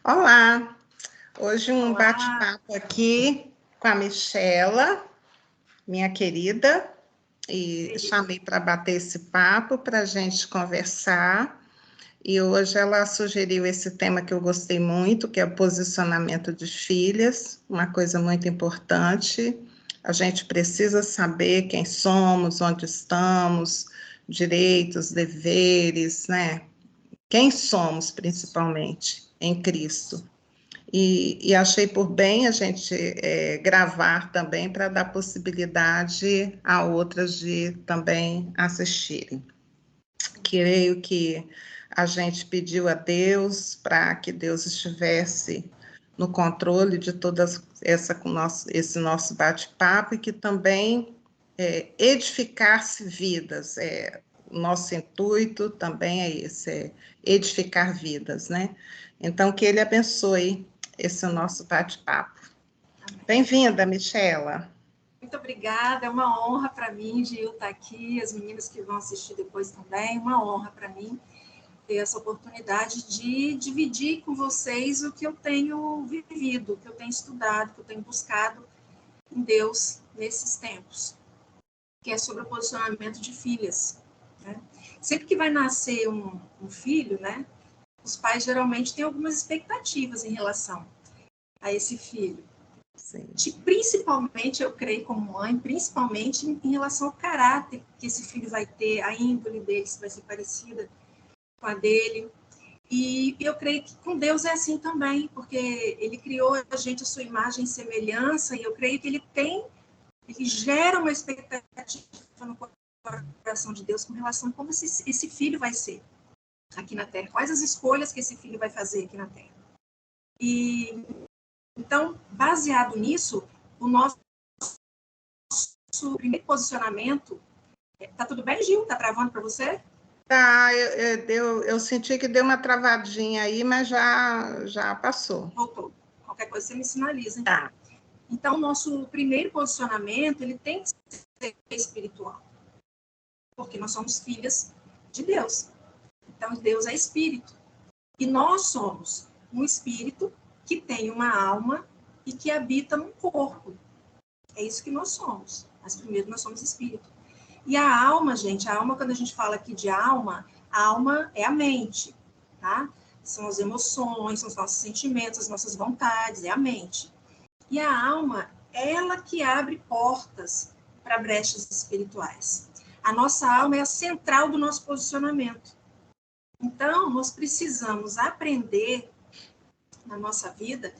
Olá, hoje um Olá. bate-papo aqui com a Michela, minha querida, e chamei para bater esse papo para a gente conversar. E hoje ela sugeriu esse tema que eu gostei muito, que é o posicionamento de filhas, uma coisa muito importante. A gente precisa saber quem somos, onde estamos, direitos, deveres, né? Quem somos, principalmente, em Cristo. E achei por bem a gente gravar também para dar possibilidade a outras de também assistirem. Creio que a gente pediu a Deus para que Deus estivesse no controle de todas esse nosso bate-papo e que também edificasse vidas. O nosso intuito também é esse, edificar vidas, né? Então, que Ele abençoe esse nosso bate-papo. Bem-vinda, Michela. Muito obrigada, é uma honra para mim, Gil, estar aqui, as meninas que vão assistir depois também, uma honra para mim ter essa oportunidade de dividir com vocês o que eu tenho vivido, o que eu tenho estudado, o que eu tenho buscado em Deus nesses tempos, que é sobre o posicionamento de filhas. Né? Sempre que vai nascer um filho, né, os pais geralmente têm algumas expectativas em relação a esse filho. Sim. Principalmente, eu creio como mãe, principalmente em relação ao caráter que esse filho vai ter, a índole dele, se vai ser parecida com a dele. E eu creio que com Deus é assim também, porque ele criou a gente a sua imagem e semelhança, e eu creio que ele gera uma expectativa no coração de Deus com relação a como esse filho vai ser aqui na Terra, quais as escolhas que esse filho vai fazer aqui na Terra. E então, baseado nisso, o nosso primeiro posicionamento. Tá tudo bem, Gil? Tá travando para você? Tá, eu senti que deu uma travadinha aí, mas já passou. Voltou. Qualquer coisa você me sinaliza, então. Tá. Então, o nosso primeiro posicionamento, ele tem que ser espiritual. Porque nós somos filhas de Deus. Então, Deus é espírito. E nós somos um espírito que tem uma alma e que habita num corpo. É isso que nós somos. Mas primeiro nós somos espírito. E a alma, gente, a alma, quando a gente fala aqui de alma, a alma é a mente, tá? São as emoções, são os nossos sentimentos, as nossas vontades, é a mente. E a alma, ela que abre portas para brechas espirituais. A nossa alma é a central do nosso posicionamento. Então, nós precisamos aprender na nossa vida,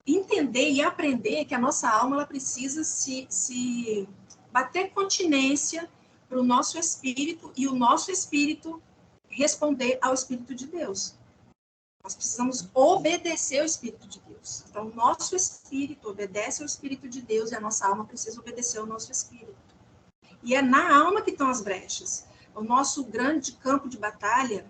entender e aprender que a nossa alma ela precisa se bater continência para o nosso espírito e o nosso espírito responder ao Espírito de Deus. Nós precisamos obedecer ao Espírito de Deus. Então, o nosso espírito obedece ao Espírito de Deus e a nossa alma precisa obedecer ao nosso espírito. E é na alma que estão as brechas. O nosso grande campo de batalha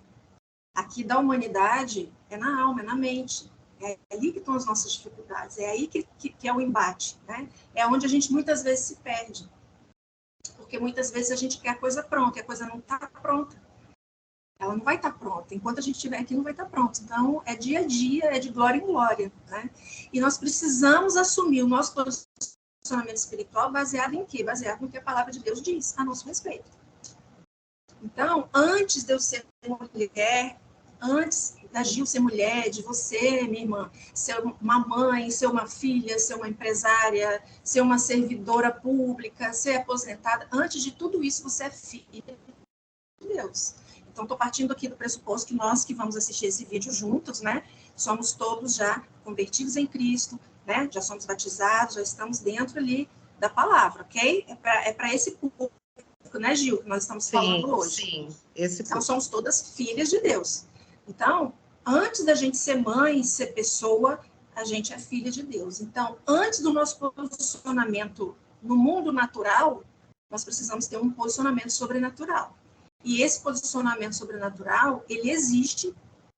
aqui da humanidade é na alma, é na mente. É ali que estão as nossas dificuldades, é aí que é o embate, né? É onde a gente muitas vezes se perde. Porque muitas vezes a gente quer a coisa pronta e a coisa não está pronta. Ela não vai estar pronta. Enquanto a gente estiver aqui, não vai estar pronta. Então, é dia a dia, é de glória em glória, né? E nós precisamos assumir o nosso posicionamento espiritual baseado em quê? Baseado no que a palavra de Deus diz a nosso respeito. Então, antes de eu ser mulher, antes da Gil ser mulher, de você, minha irmã, ser uma mãe, ser uma filha, ser uma empresária, ser uma servidora pública, ser aposentada, antes de tudo isso, você é filha de Deus. Então, estou partindo aqui do pressuposto que nós que vamos assistir esse vídeo juntos, né, somos todos já convertidos em Cristo, né, já somos batizados, já estamos dentro ali da palavra, ok? É para esse público, né, Gil, que nós estamos falando hoje. Sim, então, somos todas filhas de Deus. Então, antes da gente ser mãe, ser pessoa, a gente é filha de Deus. Então, antes do nosso posicionamento no mundo natural, nós precisamos ter um posicionamento sobrenatural. E esse posicionamento sobrenatural, ele existe,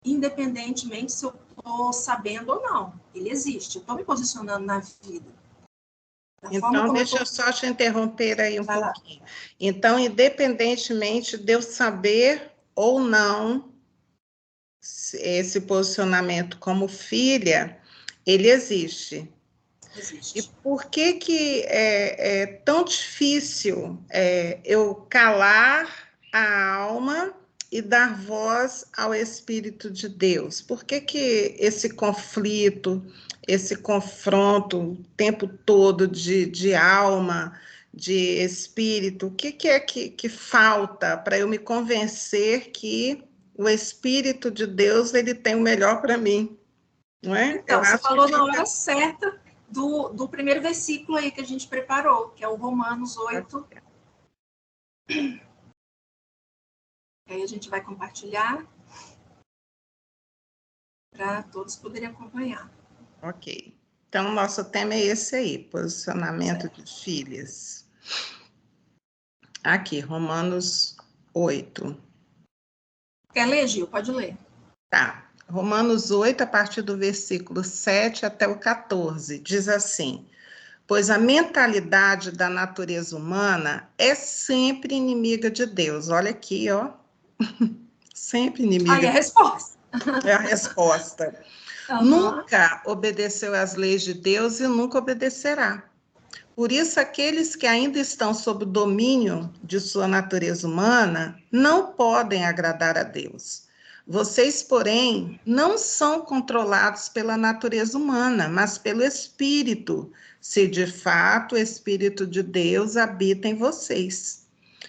independentemente se eu estou sabendo ou não. Ele existe. Eu estou me posicionando na vida. Então, deixa eu só te interromper aí um pouquinho. Então, independentemente de eu saber ou não esse posicionamento como filha, ele existe. Existe. E por que é tão difícil eu calar a alma e dar voz ao Espírito de Deus? Por que esse conflito, esse confronto o tempo todo de alma, de espírito? O que é que falta para eu me convencer que o Espírito de Deus ele tem o melhor para mim? Não é? Então, você falou na hora certa do primeiro versículo aí que a gente preparou, que é o Romanos 8. Aí a gente vai compartilhar para todos poderem acompanhar. Ok. Então, o nosso tema é esse aí, posicionamento Certo. de filhas. Aqui, Romanos 8. Quer ler, Gil? Pode ler. Tá. Romanos 8, a partir do versículo 7 até o 14, diz assim: pois a mentalidade da natureza humana é sempre inimiga de Deus. Olha aqui, ó. Sempre inimiga. Aí a resposta. É a resposta. Uhum. Nunca obedeceu às leis de Deus e nunca obedecerá. Por isso, aqueles que ainda estão sob o domínio de sua natureza humana não podem agradar a Deus. Vocês, porém, não são controlados pela natureza humana, mas pelo Espírito, se de fato o Espírito de Deus habita em vocês.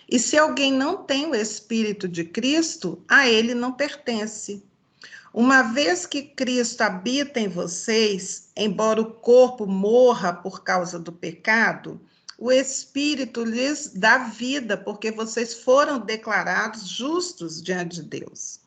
E se alguém não tem o Espírito de Cristo, a ele não pertence. Uma vez que Cristo habita em vocês, embora o corpo morra por causa do pecado, o Espírito lhes dá vida, porque vocês foram declarados justos diante de Deus.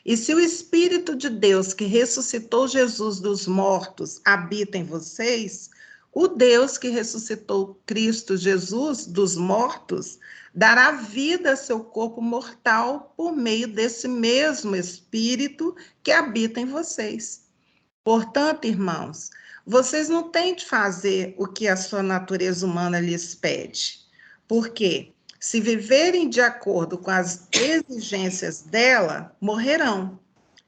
E se o Espírito de Deus, que ressuscitou Jesus dos mortos, habita em vocês, o Deus que ressuscitou Cristo Jesus dos mortos dará vida a seu corpo mortal por meio desse mesmo Espírito que habita em vocês. Portanto, irmãos, vocês não têm de fazer o que a sua natureza humana lhes pede. Por quê? Se viverem de acordo com as exigências dela, morrerão.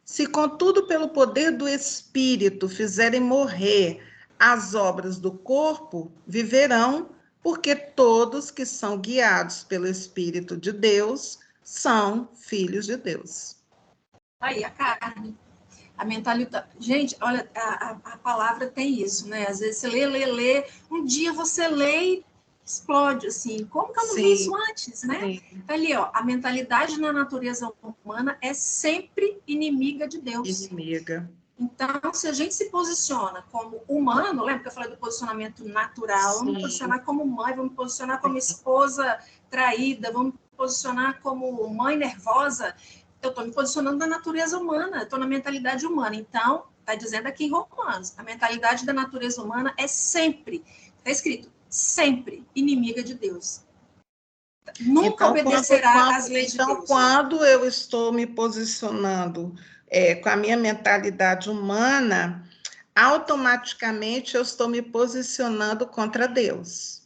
Se, contudo, pelo poder do Espírito fizerem morrer as obras do corpo, viverão, porque todos que são guiados pelo Espírito de Deus são filhos de Deus. Aí a carne. A mentalidade. Gente, olha, a palavra tem isso, né? Às vezes você lê. Um dia você lê e explode, assim. Como que eu não vi isso antes, né? Sim. Tá ali, ó. A mentalidade na natureza humana é sempre inimiga de Deus. Inimiga. Então, se a gente se posiciona como humano, lembra que eu falei do posicionamento natural? Vamos me posicionar como mãe, vamos me posicionar como esposa traída, vamos me posicionar como mãe nervosa. Eu estou me posicionando na natureza humana, estou na mentalidade humana. Então, está dizendo aqui em Romanos, a mentalidade da natureza humana é sempre, está escrito, sempre inimiga de Deus. Nunca obedecerá às leis de Deus. Então, quando eu estou me posicionando com a minha mentalidade humana, automaticamente eu estou me posicionando contra Deus.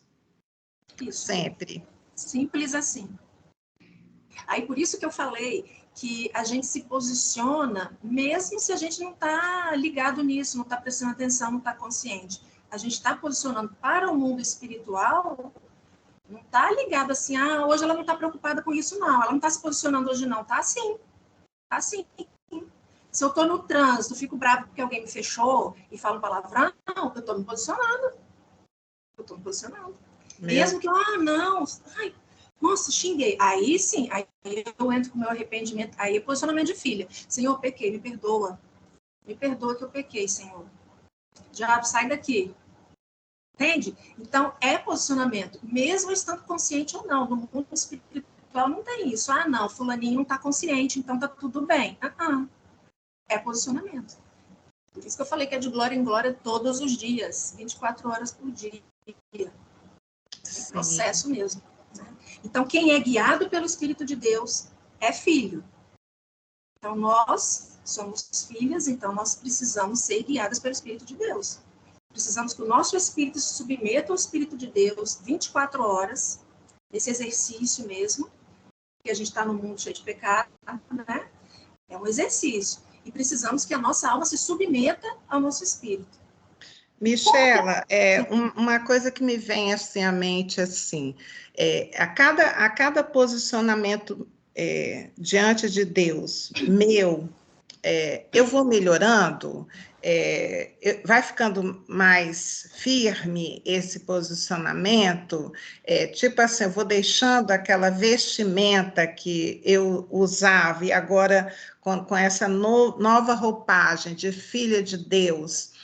Isso. Sempre. Simples assim. Aí, por isso que eu falei que a gente se posiciona, mesmo se a gente não está ligado nisso, não está prestando atenção, não está consciente. A gente está posicionando para o mundo espiritual, não está ligado assim, hoje ela não está preocupada com isso, não. Ela não está se posicionando hoje, não. Está sim. Está sim. Se eu estou no trânsito, fico bravo porque alguém me fechou e fala um palavrão, eu estou me posicionando. Eu estou me posicionando. Mesmo que, não, nossa, xinguei. Aí sim, aí eu entro com o meu arrependimento. Aí é posicionamento de filha. Senhor, pequei, me perdoa. Me perdoa que eu pequei, Senhor. Diabo, sai daqui. Entende? Então, é posicionamento. Mesmo estando consciente ou não. No mundo espiritual não tem isso. Não, fulaninho não está consciente, então tá tudo bem. É posicionamento. Por isso que eu falei que é de glória em glória todos os dias. 24 horas por dia. É processo mesmo. Então, quem é guiado pelo Espírito de Deus é filho. Então, nós somos filhas, então nós precisamos ser guiadas pelo Espírito de Deus. Precisamos que o nosso espírito se submeta ao Espírito de Deus 24 horas, nesse exercício mesmo, que a gente está no mundo cheio de pecado, né? É um exercício. E precisamos que a nossa alma se submeta ao nosso espírito. Michela, uma coisa que me vem assim à mente, assim, a cada posicionamento diante de Deus, meu, eu vou melhorando, vai ficando mais firme esse posicionamento, tipo assim, eu vou deixando aquela vestimenta que eu usava, e agora com essa nova roupagem de filha de Deus,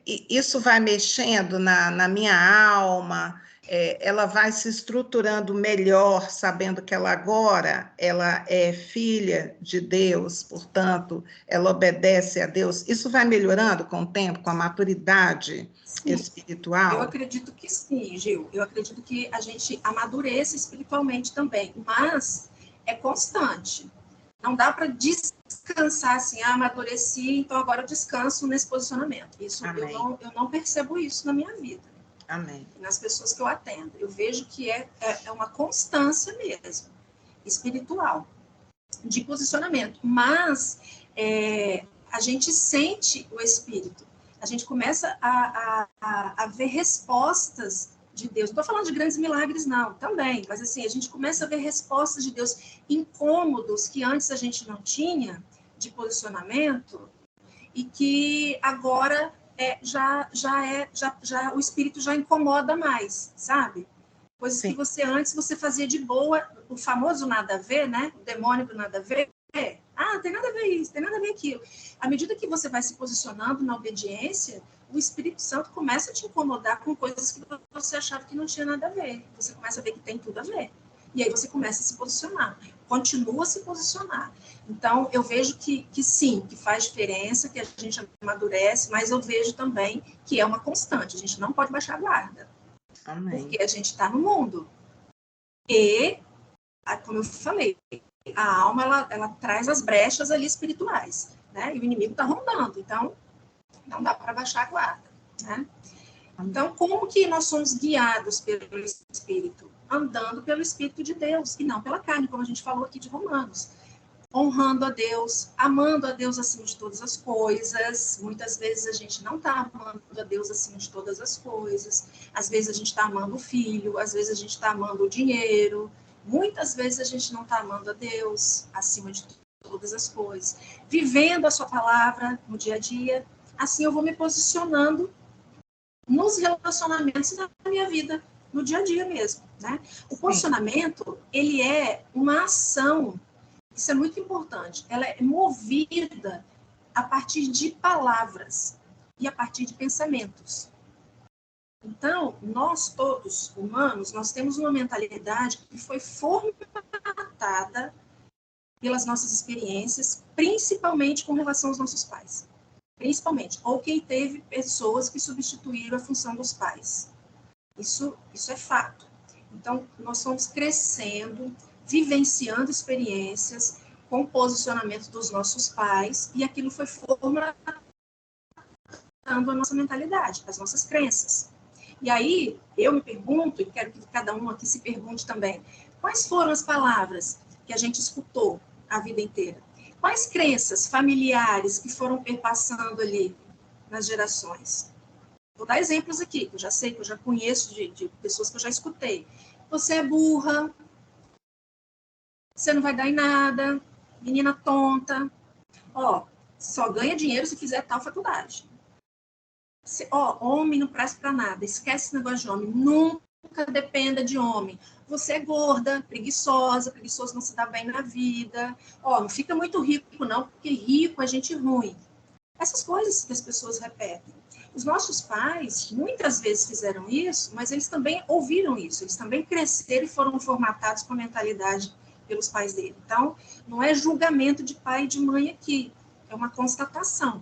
isso vai mexendo na minha alma, ela vai se estruturando melhor, sabendo que ela é filha de Deus, portanto, ela obedece a Deus. Isso vai melhorando com o tempo, com a maturidade espiritual? Eu acredito que sim, Gil. Eu acredito que a gente amadureça espiritualmente também, mas é constante. Não dá para descansar assim, amadureci, então agora eu descanso nesse posicionamento. Isso eu não percebo isso na minha vida. Amém. Nas pessoas que eu atendo. Eu vejo que é uma constância mesmo, espiritual, de posicionamento. Mas a gente sente o Espírito. A gente começa a ver respostas de Deus. Não estou falando de grandes milagres, não, também. Mas assim, a gente começa a ver respostas de Deus, incômodos que antes a gente não tinha de posicionamento e que agora o espírito já incomoda mais, sabe? Coisas que você antes você fazia de boa, o famoso nada a ver, né? O demônio do nada a ver. Tem nada a ver isso, tem nada a ver aquilo. À medida que você vai se posicionando na obediência, o Espírito Santo começa a te incomodar com coisas que você achava que não tinha nada a ver. Você começa a ver que tem tudo a ver. E aí você começa a se posicionar, continua a se posicionar. Então, eu vejo que sim, que faz diferença, que a gente amadurece, mas eu vejo também que é uma constante, a gente não pode baixar a guarda. Amém. Porque a gente está no mundo. E, como eu falei, a alma, ela traz as brechas ali espirituais, né? E o inimigo está rondando, então não dá para baixar a guarda, né? Então, como que nós somos guiados pelo Espírito? Andando pelo Espírito de Deus, e não pela carne, como a gente falou aqui de Romanos. Honrando a Deus, amando a Deus acima de todas as coisas. Muitas vezes a gente não está amando a Deus acima de todas as coisas. Às vezes a gente está amando o filho, às vezes a gente está amando o dinheiro. Muitas vezes a gente não está amando a Deus acima de todas as coisas. Vivendo a sua palavra no dia a dia. Assim eu vou me posicionando nos relacionamentos da minha vida, no dia a dia mesmo, né? O posicionamento, ele é uma ação, isso é muito importante, ela é movida a partir de palavras e a partir de pensamentos. Então, nós todos, humanos, nós temos uma mentalidade que foi formatada pelas nossas experiências, principalmente com relação aos nossos pais. Principalmente, ou quem teve pessoas que substituíram a função dos pais. Isso é fato. Então, nós fomos crescendo, vivenciando experiências com o posicionamento dos nossos pais, e aquilo foi formatando a nossa mentalidade, as nossas crenças. E aí, eu me pergunto, e quero que cada um aqui se pergunte também, quais foram as palavras que a gente escutou a vida inteira? Quais crenças familiares que foram perpassando ali nas gerações? Vou dar exemplos aqui, que eu já sei, que eu já conheço de pessoas que eu já escutei. Você é burra, você não vai dar em nada, menina tonta, só ganha dinheiro se fizer tal faculdade. Homem não presta para nada, esquece esse negócio de homem, nunca dependa de homem. Você é gorda, preguiçoso não se dá bem na vida. Não fica muito rico não, porque rico é gente ruim. Essas coisas que as pessoas repetem. Os nossos pais, muitas vezes fizeram isso, mas eles também ouviram isso, eles também cresceram e foram formatados com a mentalidade pelos pais dele. Então, não é julgamento de pai e de mãe aqui, é uma constatação.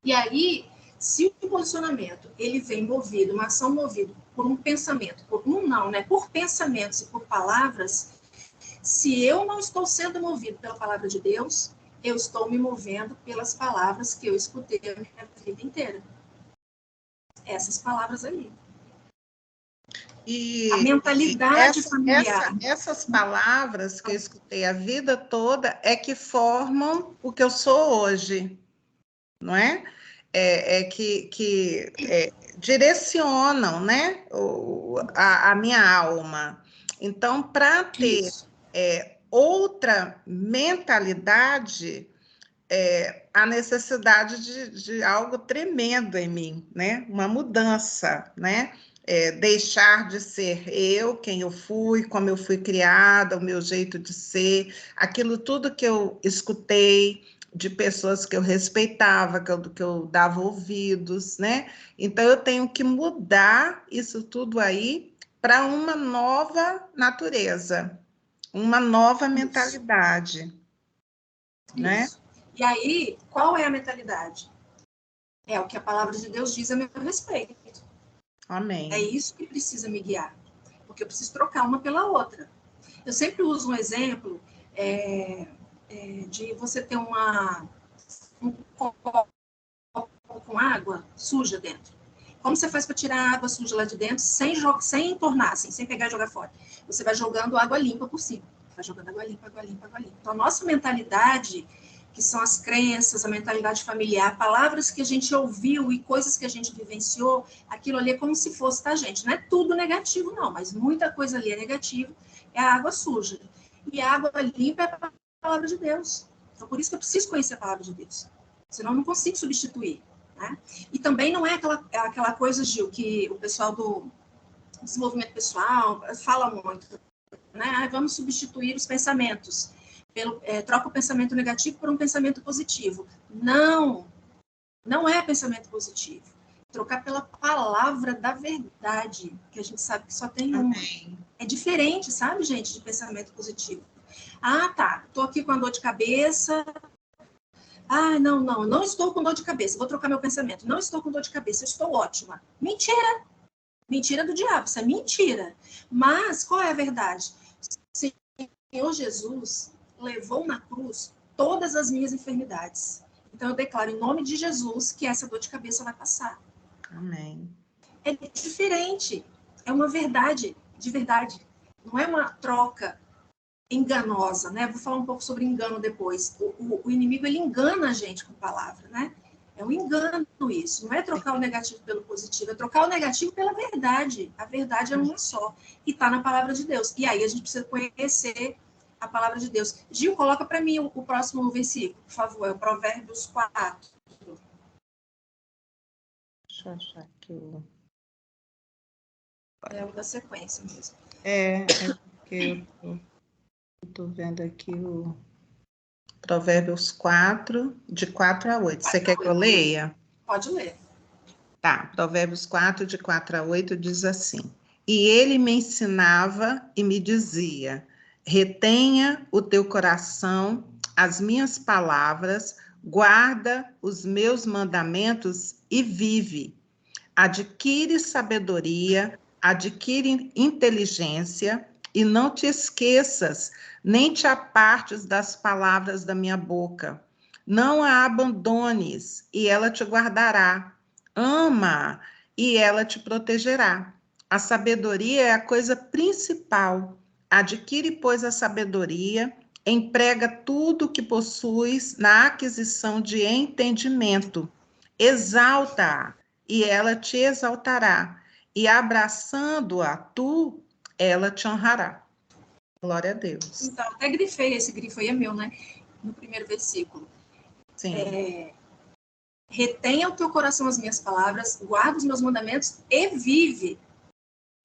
E aí, se o posicionamento ele vem movido, uma ação movida por um pensamento, por pensamentos e por palavras, se eu não estou sendo movido pela palavra de Deus, eu estou me movendo pelas palavras que eu escutei a minha vida inteira. Essas palavras ali. E a mentalidade familiar. Essas palavras que eu escutei a vida toda é que formam o que eu sou hoje, não é? Que direcionam, né, a minha alma. Então, para ter outra mentalidade, a necessidade de algo tremendo em mim, né? Uma mudança, né? Deixar de ser eu, quem eu fui, como eu fui criada, o meu jeito de ser, aquilo tudo que eu escutei de pessoas que eu respeitava, que eu dava ouvidos, né? Então, eu tenho que mudar isso tudo aí para uma nova natureza, uma nova mentalidade, né? Isso. E aí, qual é a mentalidade? É o que a palavra de Deus diz a meu respeito. Amém. É isso que precisa me guiar. Porque eu preciso trocar uma pela outra. Eu sempre uso um exemplo de você ter um copo com água suja dentro. Como você faz para tirar a água suja lá de dentro sem tornar, assim, sem pegar e jogar fora? Você vai jogando água limpa por cima. Vai jogando água limpa, água limpa, água limpa. Então, a nossa mentalidade, que são as crenças, a mentalidade familiar, palavras que a gente ouviu e coisas que a gente vivenciou, aquilo ali é como se fosse, tá, gente? Não é tudo negativo, não, mas muita coisa ali é negativa, é a água suja. E a água limpa é a palavra de Deus. Então, por isso que eu preciso conhecer a palavra de Deus. Senão, eu não consigo substituir. Né? E também não é aquela coisa, Gil, que o pessoal do desenvolvimento pessoal fala muito, né? Vamos substituir os pensamentos, troca o pensamento negativo por um pensamento positivo. Não é pensamento positivo. Trocar pela palavra da verdade, que a gente sabe que só tem uma. Amém. É diferente, sabe, gente, de pensamento positivo. Ah, tá, tô aqui com a dor de cabeça. Ah, não estou com dor de cabeça. Vou trocar meu pensamento. Não estou com dor de cabeça, eu estou ótima. Mentira! Mentira do diabo, isso é mentira. Mas qual é a verdade? O Senhor Jesus levou na cruz todas as minhas enfermidades. Então eu declaro em nome de Jesus que essa dor de cabeça vai passar. Amém. É diferente. É uma verdade, de verdade. Não é uma troca enganosa, né? Vou falar um pouco sobre engano depois. O inimigo, ele engana a gente com palavra, né? É um engano isso. Não é trocar o negativo pelo positivo, é trocar o negativo pela verdade. A verdade é uma só. E está na palavra de Deus. E aí a gente precisa conhecer a palavra de Deus. Gil, coloca para mim o próximo versículo, por favor. É o Provérbios 4. Deixa eu achar aqui o... É o da sequência mesmo. Porque eu estou vendo aqui o Provérbios 4, de 4 a 8. Você quer que eu leia? Pode ler. Tá, Provérbios 4, de 4 a 8, diz assim: E ele me ensinava e me dizia: retenha o teu coração as minhas palavras, guarda os meus mandamentos e vive. Adquire sabedoria, adquire inteligência, e não te esqueças, nem te apartes das palavras da minha boca. Não a abandones, e ela te guardará. Ama, e ela te protegerá. A sabedoria é a coisa principal. Adquire, pois, a sabedoria, emprega tudo o que possuis na aquisição de entendimento. Exalta-a, e ela te exaltará, e abraçando-a tu, ela te honrará. Glória a Deus. Então, até grifei, esse grifo aí é meu, né? No primeiro versículo. Sim. Retenha o teu coração as minhas palavras, guarda os meus mandamentos e vive.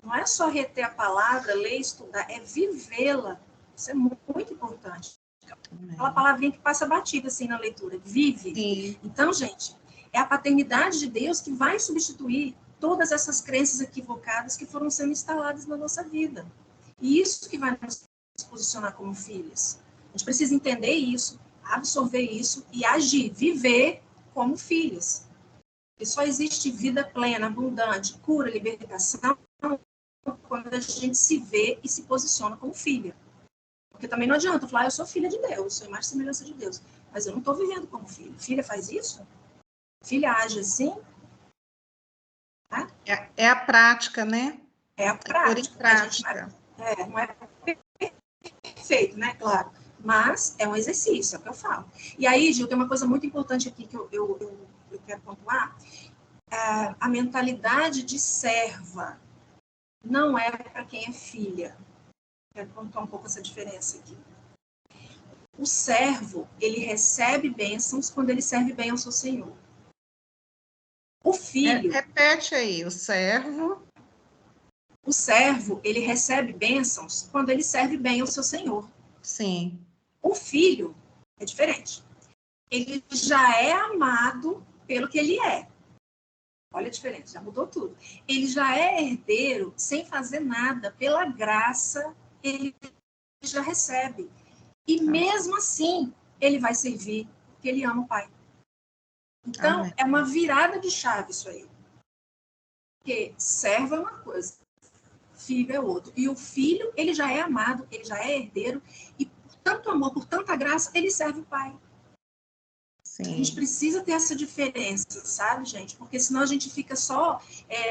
Não é só reter a palavra, ler, estudar, é vivê-la. Isso é muito importante. Aquela palavrinha que passa batida assim na leitura, vive. Sim. Então, gente, é a paternidade de Deus que vai substituir todas essas crenças equivocadas que foram sendo instaladas na nossa vida. E isso que vai nos posicionar como filhas. A gente precisa entender isso, absorver isso e agir, viver como filhas. E só existe vida plena, abundante, cura, libertação, quando a gente se vê e se posiciona como filha. Porque também não adianta falar, eu sou filha de Deus, sou imagem e semelhança de Deus, mas eu não estou vivendo como filha. Filha faz isso? Filha age assim? Tá? É a prática, né? É a Pôr em prática. prática. Não é perfeito, né? Claro. Mas é um exercício, é o que eu falo. E aí, Gil, tem uma coisa muito importante aqui que eu quero pontuar. A mentalidade de serva não é para quem é filha. Quero pontuar um pouco essa diferença aqui. O servo, ele recebe bênçãos quando ele serve bem ao seu senhor. O filho... Repete aí, o servo, ele recebe bênçãos quando ele serve bem ao seu senhor. sim. O filho é diferente. Ele já é amado pelo que ele é. Olha a diferença, já mudou tudo. Ele já é herdeiro sem fazer nada, pela graça ele já recebe. E mesmo assim, ele vai servir, porque ele ama o pai. Então, Amém. é uma virada de chave isso aí. Porque servo é uma coisa, filho é outra. E o filho, ele já é amado, ele já é herdeiro, e por tanto amor, por tanta graça, ele serve o pai. Sim. A gente precisa ter essa diferença, sabe, gente? Porque senão a gente fica só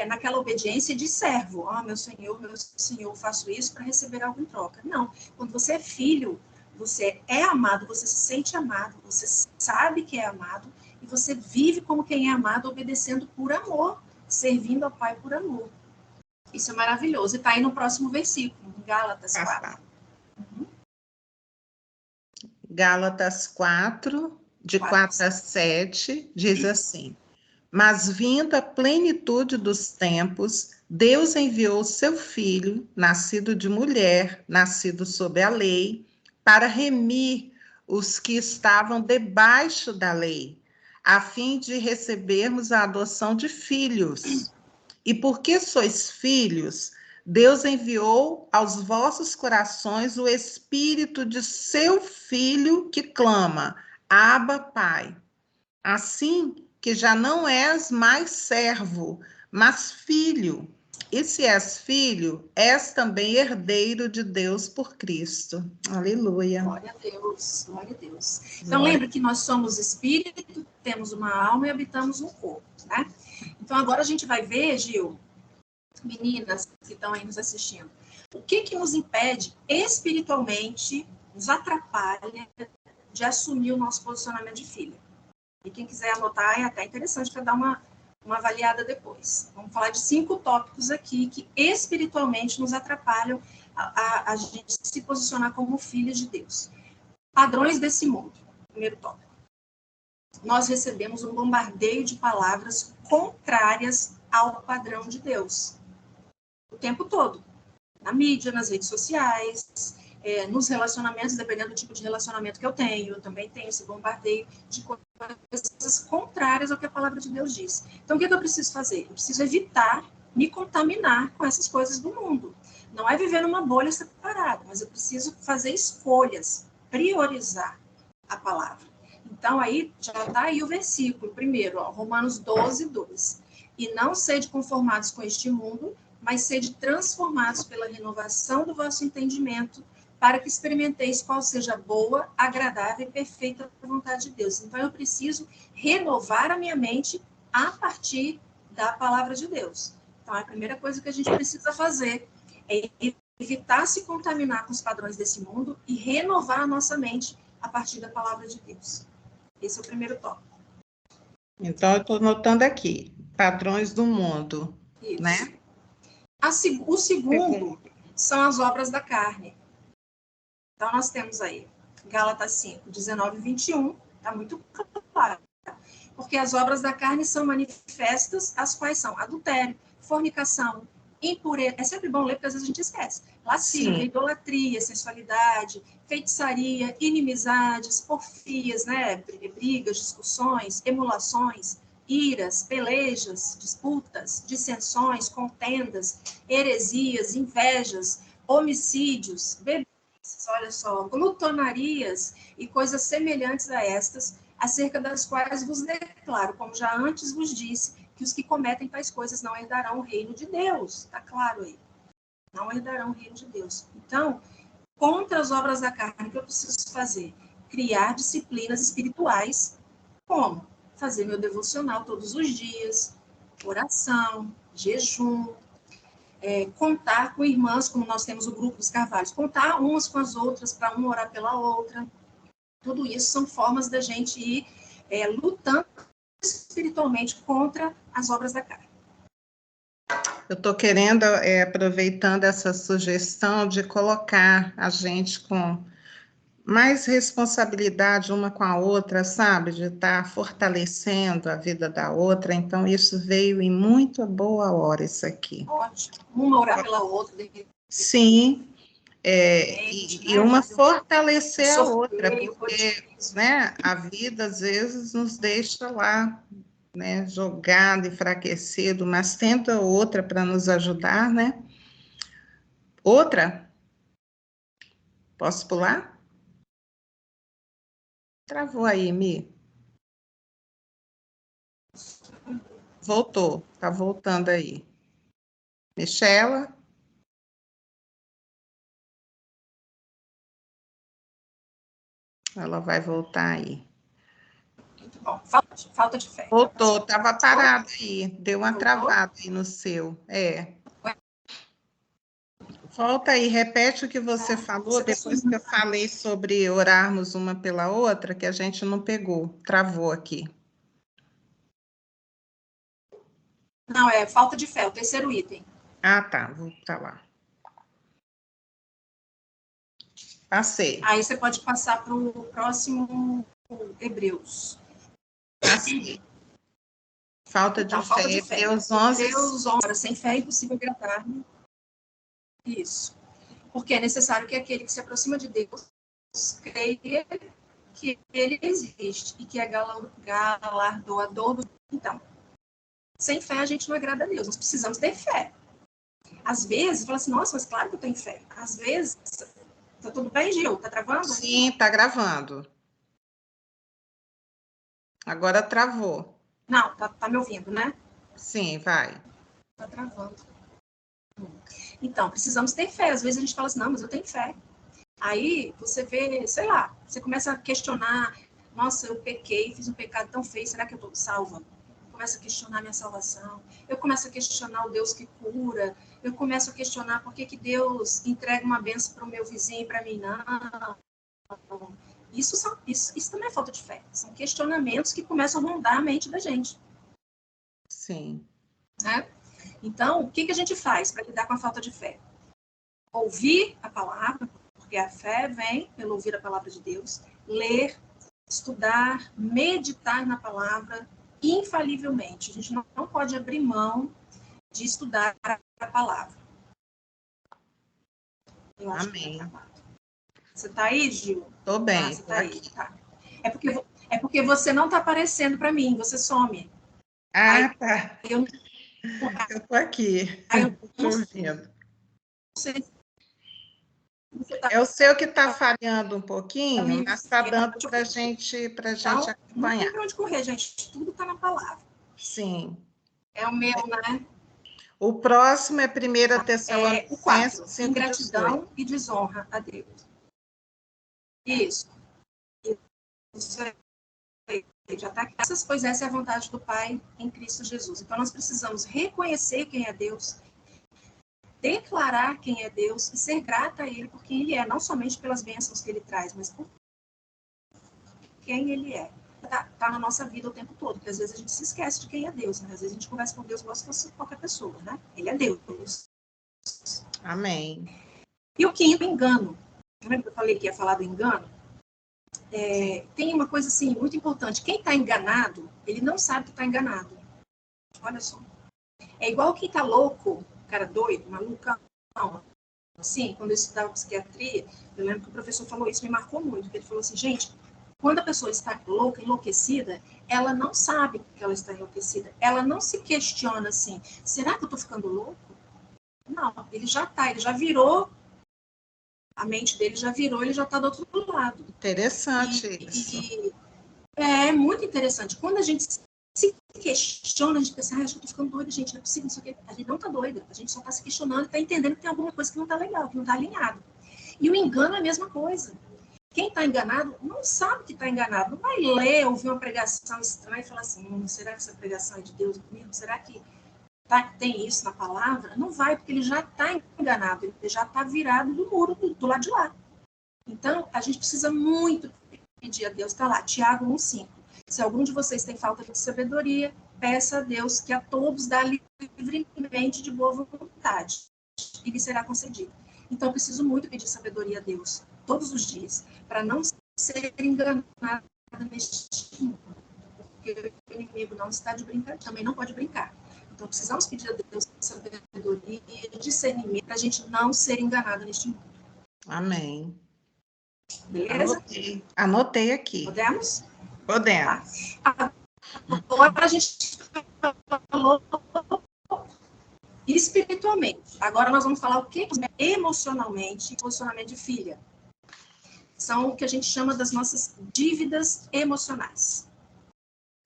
naquela obediência de servo. Meu senhor, faço isso para receber algo em troca. Não. Quando você é filho, você é amado, você se sente amado, você sabe que é amado, e você vive como quem é amado, obedecendo por amor, servindo ao Pai por amor. Isso é maravilhoso. E está aí no próximo versículo, em Gálatas 4. Gálatas 4, de 4 a 7, diz assim: Mas vindo a plenitude dos tempos, Deus enviou seu Filho, nascido de mulher, nascido sob a lei, para remir os que estavam debaixo da lei, a fim de recebermos a adoção de filhos. E porque sois filhos, Deus enviou aos vossos corações o Espírito de seu Filho que clama, Abba, Pai. Assim que já não és mais servo, mas filho. E se és filho, és também herdeiro de Deus por Cristo. Aleluia. Glória a Deus, glória a Deus. Então, lembra que nós somos espírito, temos uma alma e habitamos um corpo, né? Então, agora a gente vai ver, Gil, meninas que estão aí nos assistindo, o que nos impede espiritualmente, nos atrapalha de assumir o nosso posicionamento de filha. E quem quiser anotar, é até interessante para dar uma avaliada depois. Vamos falar de 5 tópicos aqui que espiritualmente nos atrapalham a gente se posicionar como filhos de Deus. Padrões desse mundo, primeiro tópico. Nós recebemos um bombardeio de palavras contrárias ao padrão de Deus. O tempo todo. Na mídia, nas redes sociais, nos relacionamentos, dependendo do tipo de relacionamento que eu também tenho esse bombardeio de coisas contrárias ao que a palavra de Deus diz. Então, o que eu preciso fazer? Eu preciso evitar me contaminar com essas coisas do mundo. Não é viver numa bolha separada, mas eu preciso fazer escolhas, priorizar a palavra. Então, aí, já está aí o versículo, primeiro, Romanos 12, 2. E não sede conformados com este mundo, mas sede transformados pela renovação do vosso entendimento, para que experimenteis qual seja a boa, agradável e perfeita vontade de Deus. Então, eu preciso renovar a minha mente a partir da palavra de Deus. Então, a primeira coisa que a gente precisa fazer é evitar se contaminar com os padrões desse mundo e renovar a nossa mente a partir da palavra de Deus. Esse é o primeiro tópico. Então, eu estou notando aqui, padrões do mundo, Isso. né? O segundo são as obras da carne. Então, nós temos aí Gálatas 5, 19 e 21, está muito claro. Porque as obras da carne são manifestas, as quais são adultério, fornicação, impureza. É sempre bom ler, porque às vezes a gente esquece. Lascívia, idolatria, sensualidade, feitiçaria, inimizades, porfias, né? Brigas, discussões, emulações, iras, pelejas, disputas, dissensões, contendas, heresias, invejas, homicídios, bebidas, olha só, glutonarias e coisas semelhantes a estas, acerca das quais vos declaro, como já antes vos disse, que os que cometem tais coisas não herdarão o reino de Deus. Está claro aí? Não herdarão o reino de Deus. Então, contra as obras da carne, o que eu preciso fazer? Criar disciplinas espirituais, como? Fazer meu devocional todos os dias, oração, jejum, contar com irmãs, como nós temos o grupo dos Carvalhos, contar umas com as outras, para uma orar pela outra. Tudo isso são formas da gente ir lutando espiritualmente contra as obras da carne. Eu estou querendo, aproveitando essa sugestão de colocar a gente com mais responsabilidade uma com a outra, sabe? De estar fortalecendo a vida da outra. Então, isso veio em muito boa hora, isso aqui. Ótimo. Uma orar pela outra. Sim. E uma fortalecer a outra, porque, né, a vida, às vezes, nos deixa lá, né, jogado, enfraquecido, mas tenta outra para nos ajudar, né? Outra? Posso pular? Travou aí, Mi. Voltou, tá voltando aí. Michela? Ela vai voltar aí. Muito bom. Falta de fé. Voltou, estava parado aí, deu uma travada aí no seu. Volta aí, repete o que você falou, depois que eu falei sobre orarmos uma pela outra, que a gente não pegou, travou aqui. Não, é falta de fé, o terceiro item. Ah, tá, vou botar lá. Passei. Aí você pode passar para o próximo Hebreus. Passei. Falta de fé. Hebreus 11. Hebreus 11. Sem fé é impossível agradar-me. Isso. Porque é necessário que aquele que se aproxima de Deus creia que ele existe e que é galardoador do... Então, sem fé a gente não agrada a Deus. Nós precisamos ter fé. Às vezes, fala assim, nossa, mas claro que eu tenho fé. Às vezes, tá tudo bem, Gil? Tá travando? Sim, tá gravando. Agora travou. Não, tá me ouvindo, né? Sim, vai. Tá travando. Então, precisamos ter fé. Às vezes a gente fala assim, não, mas eu tenho fé. Aí você vê, sei lá, você começa a questionar, nossa, eu pequei, fiz um pecado tão feio, será que eu estou salva? Eu começo a questionar minha salvação, eu começo a questionar o Deus que cura, eu começo a questionar por que Deus entrega uma bênção para o meu vizinho e para mim não. Isso também é falta de fé. São questionamentos que começam a rondar a mente da gente. Sim. Né? Então, o que a gente faz para lidar com a falta de fé? Ouvir a palavra, porque a fé vem pelo ouvir a palavra de Deus, ler, estudar, meditar na palavra infalivelmente. A gente não pode abrir mão de estudar a palavra. Eu acho Amém. Você está aí, Gil? Tô bem, você tá aí. Tá. É porque você não está aparecendo para mim, você some. Ah, aí, tá. Eu tô aqui. Tô ouvindo. É o seu que está falhando um pouquinho, mas está dando para gente acompanhar. Não tem para onde correr, gente. Tudo está na palavra. Sim. É o meu, né? O próximo é 1 Tessalonicenses o 4, 5:18. ingratidão e desonra a Deus. Isso. Isso aí. Já está aqui. Pois essa é a vontade do Pai em Cristo Jesus. Então, nós precisamos reconhecer quem é Deus, declarar quem é Deus e ser grata a Ele por quem Ele é, não somente pelas bênçãos que Ele traz, mas por quem Ele é. Tá na nossa vida o tempo todo, porque às vezes a gente se esquece de quem é Deus, né? Às vezes a gente conversa com Deus igual se fosse qualquer pessoa, né? Ele é Deus. Amém. E o quinto, engano. Lembra que eu falei que ia falar do engano? Tem uma coisa assim muito importante. Quem está enganado, ele não sabe que está enganado. Olha só. É igual quem está louco, cara doido, malucão. Assim, quando eu estudava psiquiatria, eu lembro que o professor falou isso, me marcou muito. Ele falou assim, gente, quando a pessoa está louca, enlouquecida, ela não sabe que ela está enlouquecida. Ela não se questiona assim, será que eu estou ficando louco? Não, ele já está, ele já virou, a mente dele já virou, ele já está do outro lado. Interessante isso. É muito interessante. Quando a gente se questiona, a gente pensa, acho que eu estou ficando doida, gente, não é possível, isso aqui. A gente não está doida, a gente só está se questionando e está entendendo que tem alguma coisa que não está legal, que não está alinhado. E o engano é a mesma coisa. Quem está enganado não sabe que está enganado. Não vai ler, ouvir uma pregação estranha e falar assim, será que essa pregação é de Deus mesmo? Será que tem isso na palavra, não vai, porque ele já está enganado, ele já está virado do muro do lado de lá. Então, a gente precisa muito pedir a Deus, está lá, Tiago 1,5. Se algum de vocês tem falta de sabedoria, peça a Deus que a todos dá livremente de boa vontade, e lhe será concedido. Então, eu preciso muito pedir sabedoria a Deus, todos os dias, para não ser enganada neste mundo. Porque o inimigo não está de brincar, também não pode brincar. Então, precisamos pedir a Deus sabedoria e discernimento para a gente não ser enganado neste mundo. Amém. Beleza? Anotei aqui. Podemos? Podemos. Tá. Agora a gente falou espiritualmente. Agora nós vamos falar o que emocionalmente e posicionamento de filha. São o que a gente chama das nossas dívidas emocionais.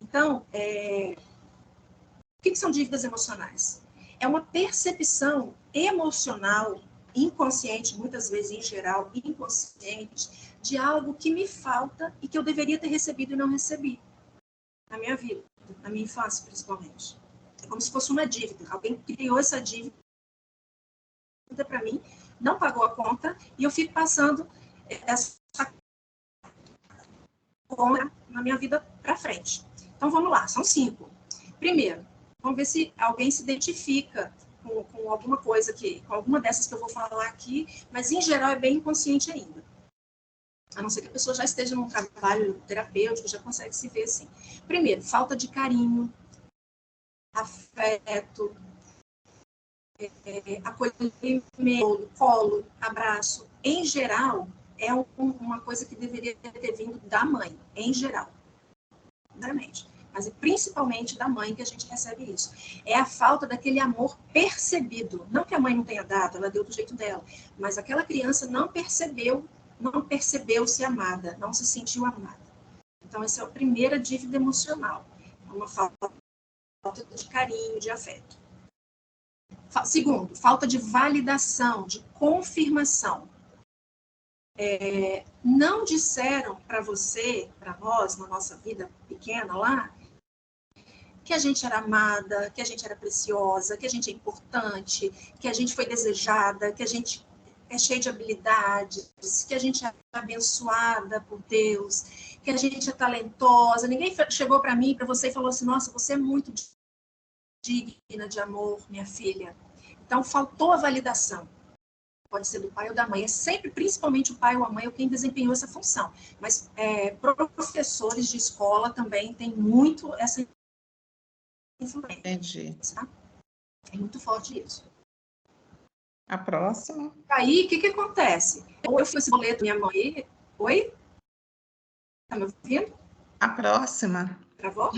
Então, o que são dívidas emocionais? É uma percepção emocional, inconsciente, muitas vezes em geral, inconsciente, de algo que me falta e que eu deveria ter recebido e não recebi. Na minha vida, na minha infância, principalmente. É como se fosse uma dívida. Alguém criou essa dívida para mim, não pagou a conta, e eu fico passando essa conta na minha vida para frente. Então, vamos lá, são 5. Primeiro, vamos ver se alguém se identifica com alguma coisa aqui, com alguma dessas que eu vou falar aqui, mas, em geral, é bem inconsciente ainda. A não ser que a pessoa já esteja num trabalho terapêutico, já consegue se ver assim. Primeiro, falta de carinho, afeto, acolhimento, colo, abraço. Em geral, é uma coisa que deveria ter vindo da mãe, em geral. Realmente. Mas é principalmente da mãe que a gente recebe isso. É a falta daquele amor percebido. Não que a mãe não tenha dado, ela deu do jeito dela, mas aquela criança não percebeu-se amada, não se sentiu amada. Então, essa é a primeira dívida emocional. É uma falta de carinho, de afeto. Segundo, falta de validação, de confirmação. Não disseram para você, para nós, na nossa vida pequena lá, que a gente era amada, que a gente era preciosa, que a gente é importante, que a gente foi desejada, que a gente é cheia de habilidades, que a gente é abençoada por Deus, que a gente é talentosa. Ninguém chegou para mim, para você, e falou assim, nossa, você é muito digna de amor, minha filha. Então, faltou a validação. Pode ser do pai ou da mãe. É sempre, principalmente, o pai ou a mãe, quem desempenhou essa função. Mas professores de escola também têm muito essa influência. Entendi. Tá? É muito forte isso. A próxima. Aí, o que acontece? Ou eu fiz esse boleto minha mãe... Oi? Tá me ouvindo? A próxima. Travou?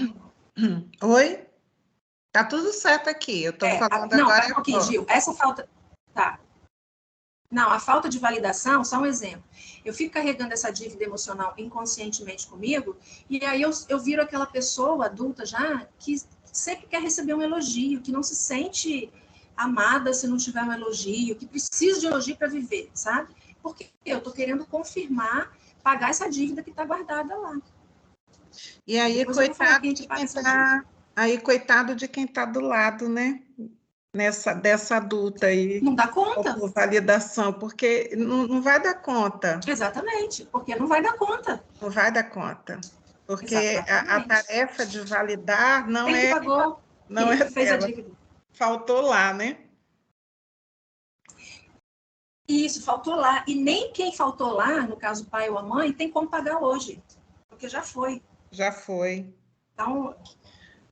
Oi? Tá tudo certo aqui. Eu tô falando não, agora. Não, tá aqui, Gil. Essa falta... Tá. Não, a falta de validação, só um exemplo. Eu fico carregando essa dívida emocional inconscientemente comigo, e aí eu viro aquela pessoa adulta já que sempre quer receber um elogio, que não se sente amada se não tiver um elogio, que precisa de elogio para viver, sabe? Porque eu estou querendo confirmar, pagar essa dívida que está guardada lá. E aí, coitado de quem está do lado, né? Dessa adulta aí. Não dá conta. Por validação, porque não vai dar conta. Exatamente, porque não vai dar conta. Não vai dar conta. Porque a tarefa de validar não quem é... pagou, não é fez dela. A dívida. Faltou lá, né? Isso, faltou lá. E nem quem faltou lá, no caso o pai ou a mãe, tem como pagar hoje. Porque já foi. Já foi. Então...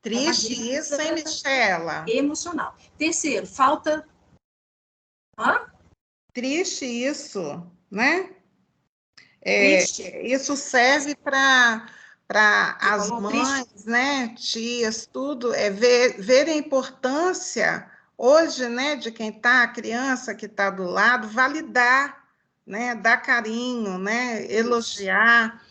Triste isso, hein, Michela? Emocional. Terceiro, falta... Triste isso, né? Triste. Isso serve para as mães, triste, né, tias, tudo, ver a importância hoje, né, de quem está, a criança que está do lado, validar, né, dar carinho, né, elogiar,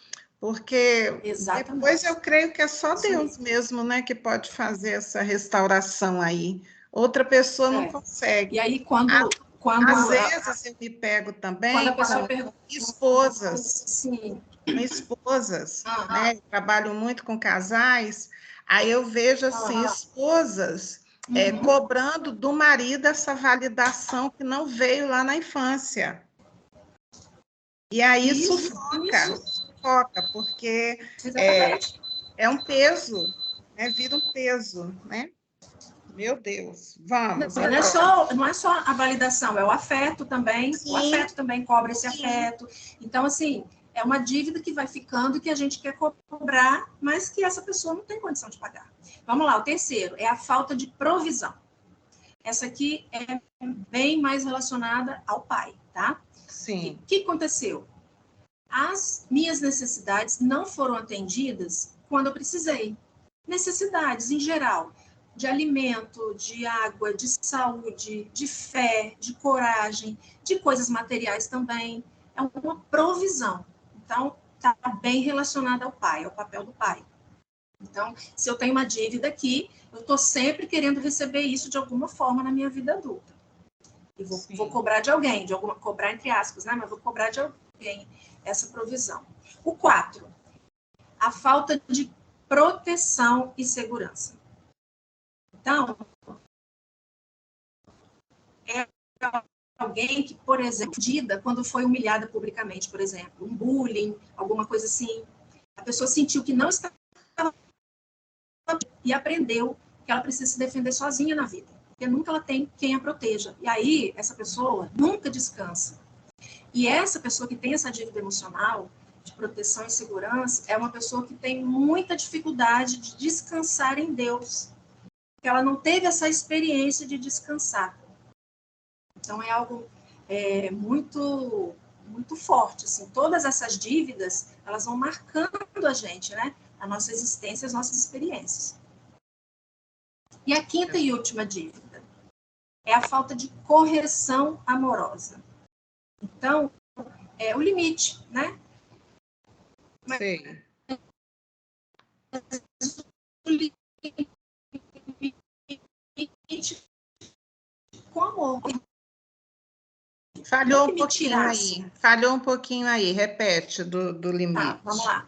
porque exatamente, depois eu creio que é só Deus mesmo, né, que pode fazer essa restauração aí. Outra pessoa não consegue. E aí, quando às vezes eu me pego também quando a pessoa esposas. Sim. Esposas, né? Eu trabalho muito com casais, aí eu vejo assim, esposas cobrando do marido essa validação que não veio lá na infância. E aí sufoca, porque é um peso, né? Vira um peso, né? Meu Deus, vamos. Não é só a validação, é o afeto também. Sim. O afeto também cobra esse afeto. Então, assim, é uma dívida que vai ficando que a gente quer cobrar, mas que essa pessoa não tem condição de pagar. Vamos lá, o terceiro é a falta de provisão. Essa aqui é bem mais relacionada ao pai, tá? Sim. O que aconteceu? As minhas necessidades não foram atendidas quando eu precisei. Necessidades em geral, de alimento, de água, de saúde, de fé, de coragem, de coisas materiais também. É uma provisão. Então, está bem relacionada ao pai, ao papel do pai. Então, se eu tenho uma dívida aqui, eu estou sempre querendo receber isso de alguma forma na minha vida adulta. E vou cobrar de alguém, cobrar entre aspas, né? Mas vou cobrar de alguém essa provisão. O 4, a falta de proteção e segurança. Então, é alguém que, por exemplo, quando foi humilhada publicamente, por exemplo, um bullying, alguma coisa assim, a pessoa sentiu que não estava e aprendeu que ela precisa se defender sozinha na vida, porque nunca ela tem quem a proteja. E aí, essa pessoa nunca descansa. E essa pessoa que tem essa dívida emocional, de proteção e segurança, é uma pessoa que tem muita dificuldade de descansar em Deus, porque ela não teve essa experiência de descansar. Então, é algo muito, muito forte. Assim. Todas essas dívidas, elas vão marcando a gente, né? A nossa existência, as nossas experiências. E a quinta e última dívida é a falta de correção amorosa. Então, é o limite, né? Sei. O limite com amor. Falhou um pouquinho aí, repete do limite. Tá, vamos lá.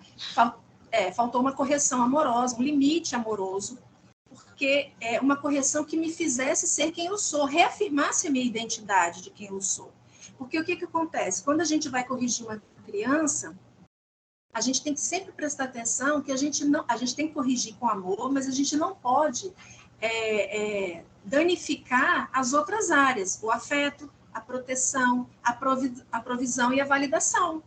Faltou uma correção amorosa, um limite amoroso, porque é uma correção que me fizesse ser quem eu sou, reafirmasse a minha identidade de quem eu sou. Porque o que acontece? Quando a gente vai corrigir uma criança, a gente tem que sempre prestar atenção que a gente tem que corrigir com amor, mas a gente não pode danificar as outras áreas, o afeto, a proteção, a provisão e a validação.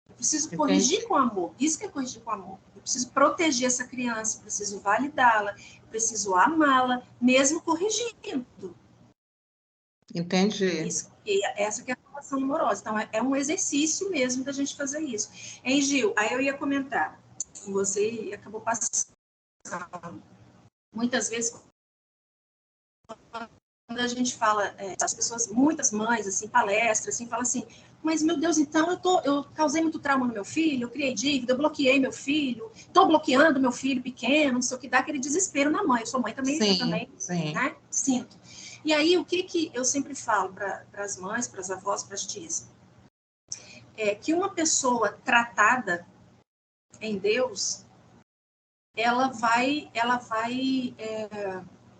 Eu preciso corrigir com amor. Isso que é corrigir com amor. Eu preciso proteger essa criança, preciso validá-la, preciso amá-la, mesmo corrigindo. Entendi. Essa que é a relação amorosa. Então, é um exercício mesmo da gente fazer isso. Hein, Gil? Aí eu ia comentar com você e acabou passando. Muitas vezes, quando a gente fala, as pessoas, muitas mães, assim, palestras, assim, falam assim, mas, meu Deus, então eu causei muito trauma no meu filho, eu criei dívida, eu bloqueei meu filho, estou bloqueando meu filho pequeno, não sei o que, dá aquele desespero na mãe. Eu sou mãe também, sim. Né? Sinto. E aí, o que eu sempre falo para as mães, para as avós, para as tias? É que uma pessoa tratada em Deus, ela vai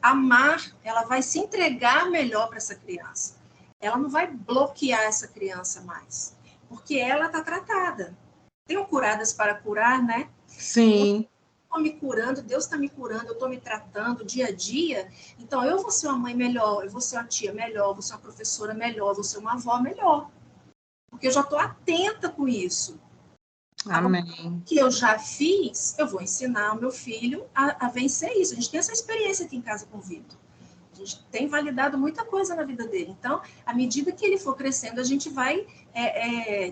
amar, ela vai se entregar melhor para essa criança. Ela não vai bloquear essa criança mais, porque ela está tratada. Tem o Curadas para Curar, né? Sim. Eu estou me curando, Deus está me curando, eu estou me tratando dia a dia, então eu vou ser uma mãe melhor, eu vou ser uma tia melhor, eu vou ser uma professora melhor, eu vou ser uma avó melhor. Porque eu já estou atenta com isso. Amém. O que eu já fiz, eu vou ensinar o meu filho a vencer isso. A gente tem essa experiência aqui em casa com o Vitor. A gente tem validado muita coisa na vida dele. Então, à medida que ele for crescendo, a gente vai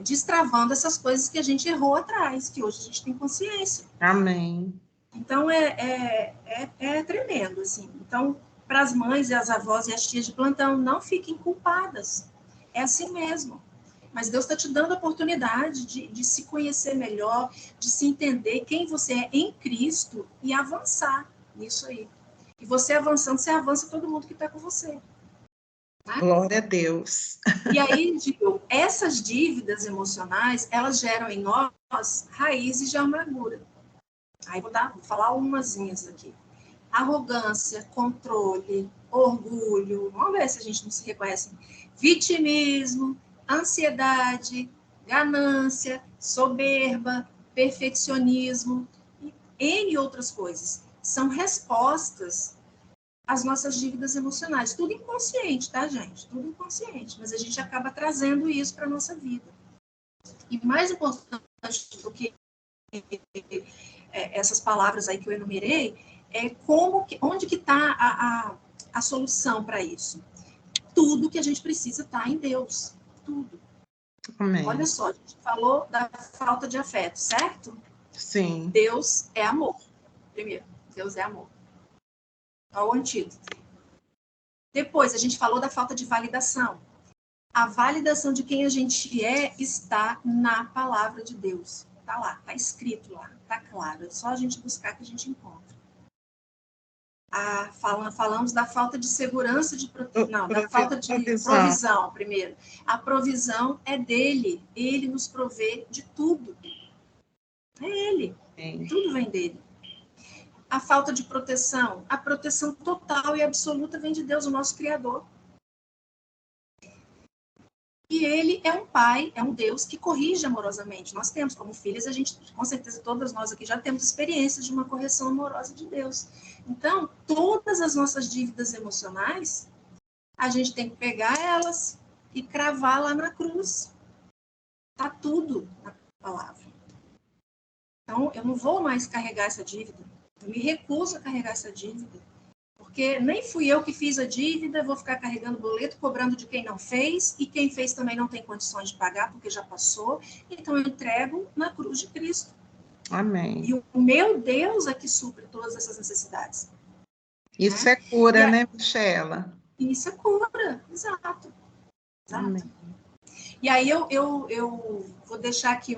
destravando essas coisas que a gente errou atrás, que hoje a gente tem consciência. Amém. Então, é tremendo, assim. Então, para as mães e as avós e as tias de plantão, não fiquem culpadas. É assim mesmo. Mas Deus está te dando a oportunidade de se conhecer melhor, de se entender quem você é em Cristo e avançar nisso aí. E você avançando, você avança todo mundo que está com você. Né? Glória a Deus. E aí, Gil, essas dívidas emocionais, elas geram em nós raízes de amargura. Aí vou falar umazinhas aqui. arrogância, controle, orgulho, vamos ver se a gente não se reconhece, vitimismo, ansiedade, ganância, soberba, perfeccionismo, e N outras coisas. São respostas às nossas dívidas emocionais. Tudo inconsciente, tá, gente? Tudo inconsciente. Mas a gente acaba trazendo isso para a nossa vida. E mais importante do que essas palavras aí que eu enumerei, é onde que está a solução para isso. Tudo que a gente precisa está em Deus. Tudo. Amém. Olha só, a gente falou da falta de afeto, certo? Sim. Deus é amor. Primeiro, Deus é amor. Olha o antídoto. Depois, a gente falou da falta de validação. A validação de quem a gente é está na palavra de Deus. Está lá, está escrito lá, está claro. É só a gente buscar que a gente encontra. Falamos da falta de segurança, da falta de provisão, primeiro. A provisão é dele. Ele nos provê de tudo. É ele. Tudo vem dele. A falta de proteção. A proteção total e absoluta vem de Deus, o nosso Criador. E ele é um pai, é um Deus que corrige amorosamente. Nós temos, como filhas, a gente, com certeza, todas nós aqui já temos experiências de uma correção amorosa de Deus. Então, todas as nossas dívidas emocionais, a gente tem que pegar elas e cravar lá na cruz. Está tudo na palavra. Então, eu não vou mais carregar essa dívida. Eu me recuso a carregar essa dívida. Porque nem fui eu que fiz a dívida, vou ficar carregando boleto, cobrando de quem não fez, e quem fez também não tem condições de pagar, porque já passou. Então, eu entrego na cruz de Cristo. Amém. E o meu Deus é que supre todas essas necessidades. Isso é cura, né, Michela? Isso é cura, exato. Amém. E aí eu vou deixar aqui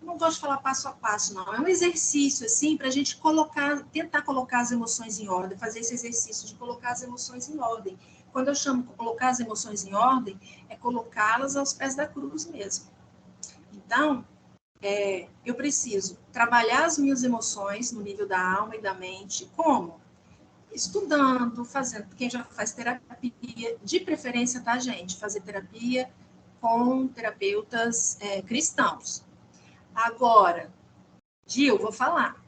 não gosto de falar passo a passo, não. É um exercício, assim, para a gente tentar colocar as emoções em ordem, fazer esse exercício de colocar as emoções em ordem. Quando eu chamo de colocar as emoções em ordem, é colocá-las aos pés da cruz mesmo. Então, eu preciso trabalhar as minhas emoções no nível da alma e da mente. Como? Estudando, fazendo. Quem já faz terapia, de preferência, tá, gente? Fazer terapia com terapeutas cristãos. Agora, Gil, vou falar.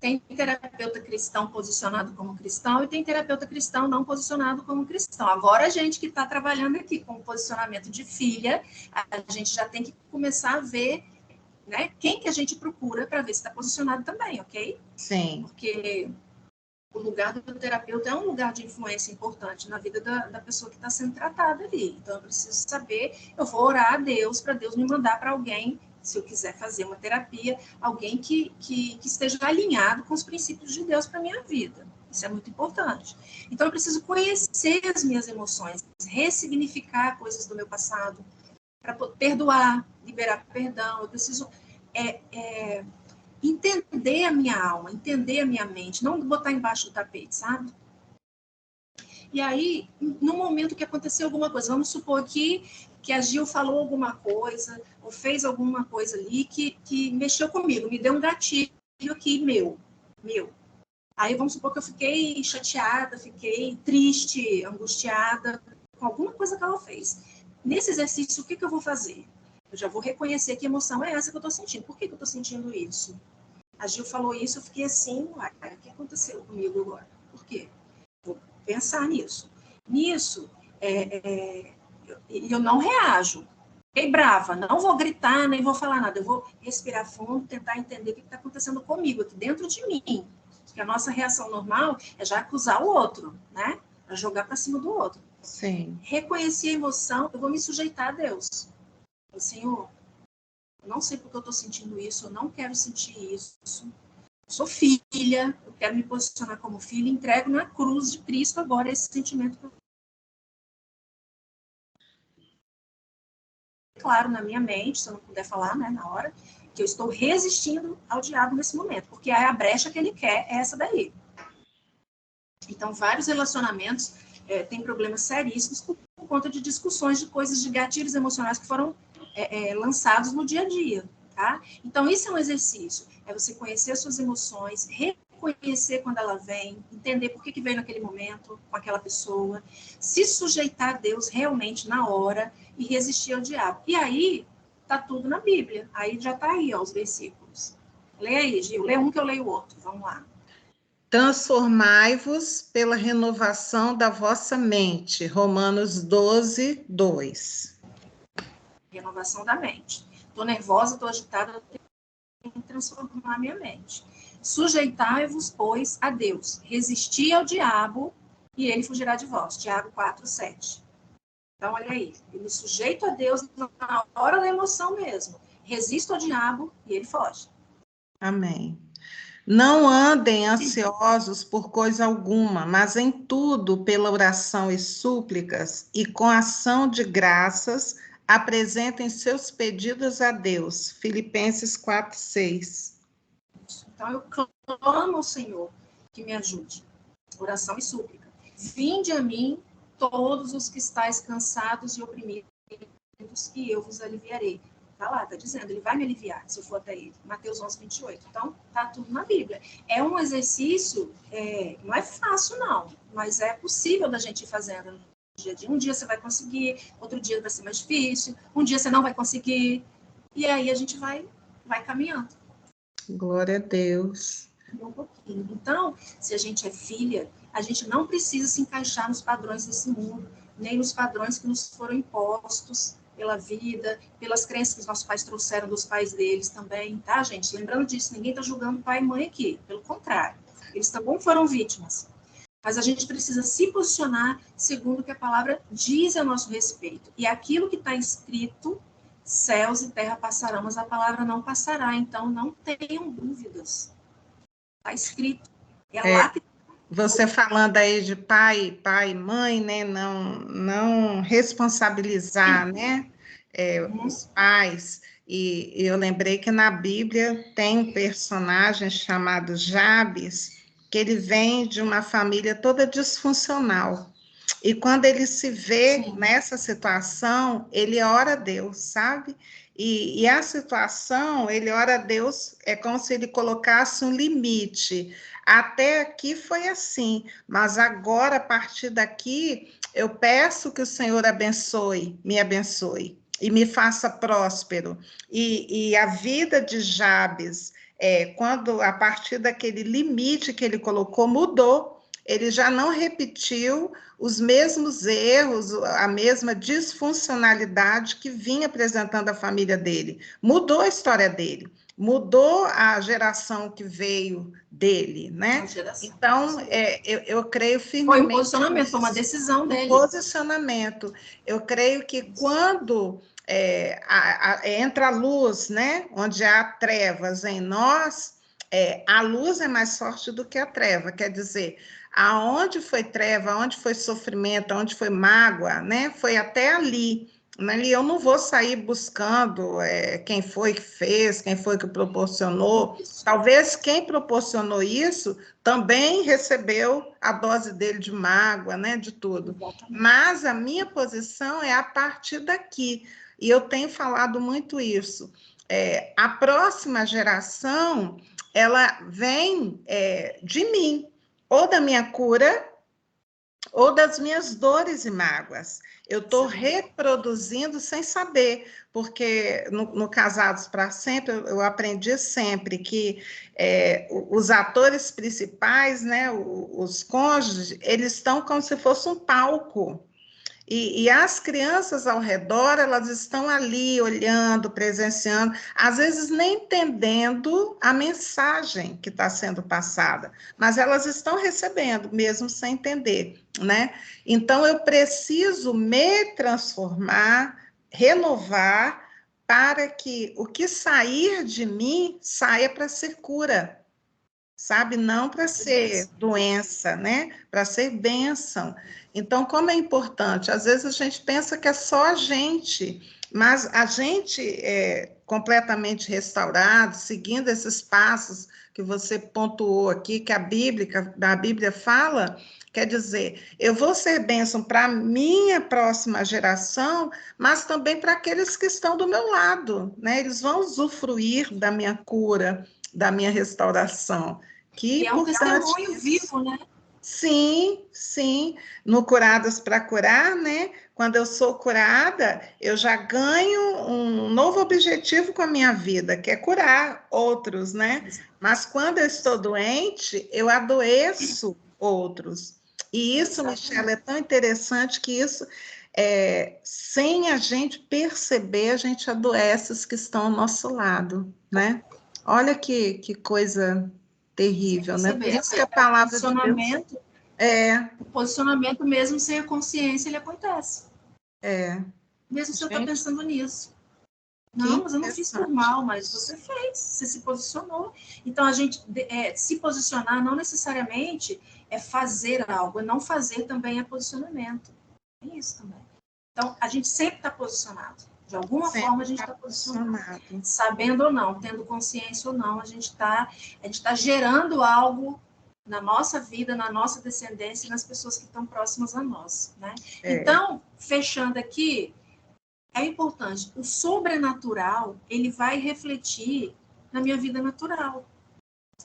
Tem terapeuta cristão posicionado como cristão e tem terapeuta cristão não posicionado como cristão. Agora, a gente que está trabalhando aqui com o posicionamento de filha, a gente já tem que começar a ver, né, quem que a gente procura para ver se está posicionado também, ok? Sim. Porque o lugar do terapeuta é um lugar de influência importante na vida da pessoa que está sendo tratada ali. Então, eu preciso saber, eu vou orar a Deus para Deus me mandar para alguém, se eu quiser fazer uma terapia, alguém que esteja alinhado com os princípios de Deus para a minha vida. Isso é muito importante. Então, eu preciso conhecer as minhas emoções, ressignificar coisas do meu passado, para perdoar, liberar perdão. Eu preciso entender a minha alma, entender a minha mente, não botar embaixo do tapete, sabe? E aí, no momento que aconteceu alguma coisa, vamos supor aqui que a Gil falou alguma coisa, ou fez alguma coisa ali que mexeu comigo, me deu um gatilho aqui meu. Aí vamos supor que eu fiquei chateada, fiquei triste, angustiada, com alguma coisa que ela fez. Nesse exercício, o que eu vou fazer? Eu já vou reconhecer que emoção é essa que eu estou sentindo. Por que eu estou sentindo isso? A Gil falou isso, eu fiquei assim, o que aconteceu comigo agora? Por quê? Vou pensar nisso. Nisso, eu não reajo. Fiquei brava, não vou gritar, nem vou falar nada. Eu vou respirar fundo, tentar entender o que está acontecendo comigo, aqui dentro de mim. Porque a nossa reação normal é já acusar o outro, né? Para jogar para cima do outro. Sim. Reconhecer a emoção, eu vou me sujeitar a Deus. Senhor, eu não sei porque eu estou sentindo isso, eu não quero sentir isso. Sou filha, eu quero me posicionar como filha, entrego na cruz de Cristo agora esse sentimento. Claro, na minha mente, se eu não puder falar, né, na hora, que eu estou resistindo ao diabo nesse momento, porque a brecha que ele quer é essa daí. Então, vários relacionamentos têm problemas seríssimos por conta de discussões de coisas, de gatilhos emocionais que foram lançados no dia a dia, tá? Então, isso é um exercício, é você conhecer as suas emoções, reconhecer quando ela vem, entender por que veio naquele momento com aquela pessoa, se sujeitar a Deus realmente na hora e resistir ao diabo. E aí, tá tudo na Bíblia. Aí já tá aí, ó, os versículos. Lê aí, Gil. Lê um que eu leio o outro. Vamos lá. Transformai-vos pela renovação da vossa mente. Romanos 12, 2. Renovação da mente. Estou nervosa, estou agitada, eu tenho que transformar minha mente. Sujeitai-vos, pois, a Deus. Resisti ao diabo e ele fugirá de vós. Tiago 4, 7. Então, olha aí. Eu me sujeito a Deus na hora da emoção mesmo. Resisto ao diabo e ele foge. Amém. Não andem ansiosos por coisa alguma, mas em tudo, pela oração e súplicas, e com ação de graças, apresentem seus pedidos a Deus. Filipenses 4, 6. Então, eu clamo ao Senhor que me ajude. Oração e súplica. Vinde a mim, todos os que estáis cansados e oprimidos, e eu vos aliviarei. Tá lá, tá dizendo, ele vai me aliviar, se eu for até ele. Mateus 11, 28. Então, tá tudo na Bíblia. É um exercício, não é fácil, não, mas é possível da gente ir fazendo no dia a dia. Um dia você vai conseguir, outro dia vai ser mais difícil, um dia você não vai conseguir, e aí a gente vai caminhando. Glória a Deus. Um pouquinho. Então, se a gente é filha, a gente não precisa se encaixar nos padrões desse mundo, nem nos padrões que nos foram impostos pela vida, pelas crenças que os nossos pais trouxeram dos pais deles também, tá, gente? Lembrando disso, ninguém está julgando pai e mãe aqui, pelo contrário, eles também foram vítimas. Mas a gente precisa se posicionar segundo o que a palavra diz a nosso respeito. E aquilo que está escrito, céus e terra passarão, mas a palavra não passará, então não tenham dúvidas. Está escrito. Lá que... Você falando aí de pai e mãe, né? Não responsabilizar, né? Os pais. E eu lembrei que na Bíblia tem um personagem chamado Jabes, que ele vem de uma família toda disfuncional. E quando ele se vê nessa situação, ele ora a Deus, sabe? E a situação, ele ora a Deus, é como se ele colocasse um limite. Até aqui foi assim, mas agora, a partir daqui, eu peço que o Senhor me abençoe e me faça próspero. E a vida de Jabes, quando a partir daquele limite que ele colocou, mudou. Ele já não repetiu os mesmos erros, a mesma disfuncionalidade que vinha apresentando a família dele. Mudou a história dele, mudou a geração que veio dele, né? Então, eu creio firmemente... Foi um posicionamento, foi uma decisão dele. Posicionamento. Eu creio que quando entra a luz, né? Onde há trevas em nós, a luz é mais forte do que a treva, quer dizer... Aonde foi treva, aonde foi sofrimento, aonde foi mágoa, né? Foi até ali. Ali eu não vou sair buscando quem foi que fez, quem foi que proporcionou. Talvez quem proporcionou isso também recebeu a dose dele de mágoa, né? De tudo. Mas a minha posição é a partir daqui. E eu tenho falado muito isso. A próxima geração, ela vem de mim, ou da minha cura, ou das minhas dores e mágoas. Eu estou reproduzindo sem saber, porque no Casados para Sempre, eu aprendi sempre que os atores principais, né, os cônjuges, eles estão como se fosse um palco. E as crianças ao redor, elas estão ali olhando, presenciando, às vezes nem entendendo a mensagem que está sendo passada, mas elas estão recebendo, mesmo sem entender, né? Então, eu preciso me transformar, renovar, para que o que sair de mim saia para ser cura, sabe? Não para ser doença, né? Para ser bênção. Então, como é importante? Às vezes a gente pensa que é só a gente, mas a gente completamente restaurado, seguindo esses passos que você pontuou aqui, que a Bíblia fala, quer dizer, eu vou ser bênção para a minha próxima geração, mas também para aqueles que estão do meu lado, né? Eles vão usufruir da minha cura, da minha restauração. Que é um testemunho vivo, né? Sim, sim. No Curadas para Curar, né? Quando eu sou curada, eu já ganho um novo objetivo com a minha vida, que é curar outros, né? Mas quando eu estou doente, eu adoeço outros. E isso, Michela, é tão interessante que isso, sem a gente perceber, a gente adoece os que estão ao nosso lado, né? Olha que coisa terrível, né? Por isso que a palavra de Deus o posicionamento mesmo sem a consciência, ele acontece. Mesmo se eu estou pensando nisso. Não, mas eu não fiz por mal, mas você fez, você se posicionou. Então, a gente se posicionar não necessariamente é fazer algo, não fazer também é posicionamento. É isso também. Então, a gente sempre está posicionado. De alguma forma, a gente está posicionado. Sabendo ou não, tendo consciência ou não, a gente tá gerando algo na nossa vida, na nossa descendência e nas pessoas que estão próximas a nós, né? Então, fechando aqui, é importante. O sobrenatural, ele vai refletir na minha vida natural.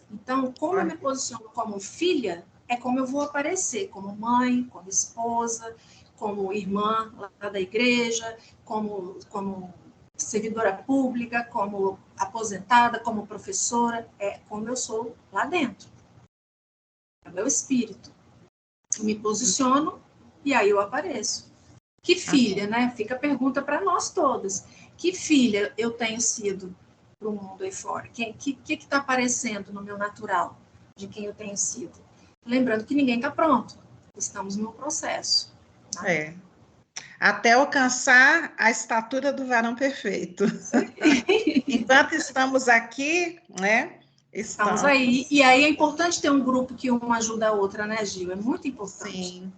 Então, como eu me posiciono como filha, é como eu vou aparecer, como mãe, como esposa, como irmã lá da igreja, como servidora pública, como aposentada, como professora, é como eu sou lá dentro. É o meu espírito. Eu me posiciono e aí eu apareço. Que filha, né? Fica a pergunta para nós todas. Que filha eu tenho sido para o mundo aí fora? O que está aparecendo no meu natural de quem eu tenho sido? Lembrando que ninguém está pronto. Estamos no processo. Né? Até alcançar a estatura do varão perfeito. Enquanto estamos aqui, né? Estamos aí. E aí é importante ter um grupo que uma ajuda a outra, né, Gil? É muito importante. Sim.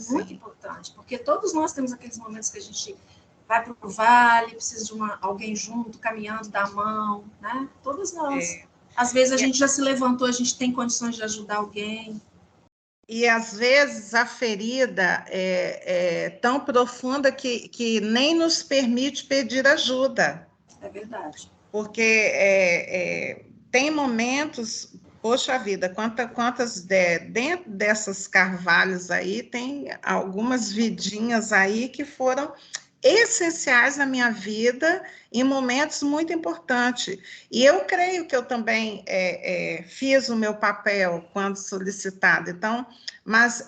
Muito importante, porque todos nós temos aqueles momentos que a gente vai para o vale, precisa de alguém junto, caminhando, dar a mão, né? Todos nós. Às vezes a gente já se levantou, a gente tem condições de ajudar alguém. E às vezes a ferida é tão profunda que nem nos permite pedir ajuda. É verdade. Porque tem momentos, poxa vida, quantas dentro dessas carvalhos aí, tem algumas vidinhas aí que foram essenciais na minha vida em momentos muito importantes. E eu creio que eu também fiz o meu papel quando solicitada. Então, mas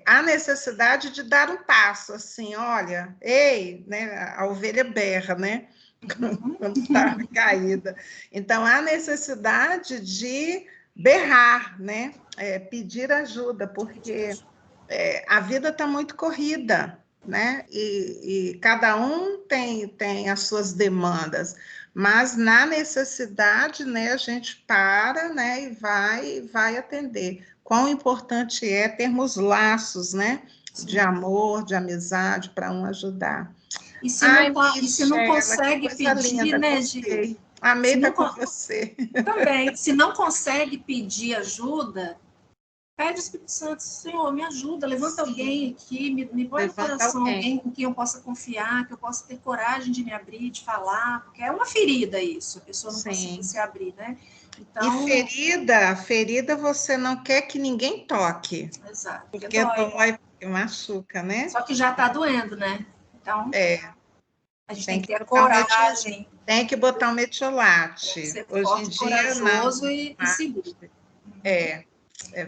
há necessidade de dar um passo, assim, olha, ei, né, a ovelha berra, né? Quando está caída. Então, há necessidade de berrar, né? Pedir ajuda, porque a vida está muito corrida, né? E cada um tem as suas demandas, mas na necessidade, né, a gente para, né, e vai atender. Quão importante é termos laços, né? Sim. De amor, de amizade, para um ajudar. E se, não consegue pedir, né, Gil? Amei estar com você. Também. Se não consegue pedir ajuda, pede ao Espírito Santo, Senhor, me ajuda, levanta alguém aqui, me põe no coração alguém com quem eu possa confiar, que eu possa ter coragem de me abrir, de falar, porque é uma ferida isso, a pessoa não consegue se abrir, né? Então... E ferida você não quer que ninguém toque. Exato. Porque dói, porque machuca, né? Só que já está doendo, né? Então, a gente tem que ter a coragem. Tem que botar um metiolate. Ser hoje em dia, corajoso e seguro.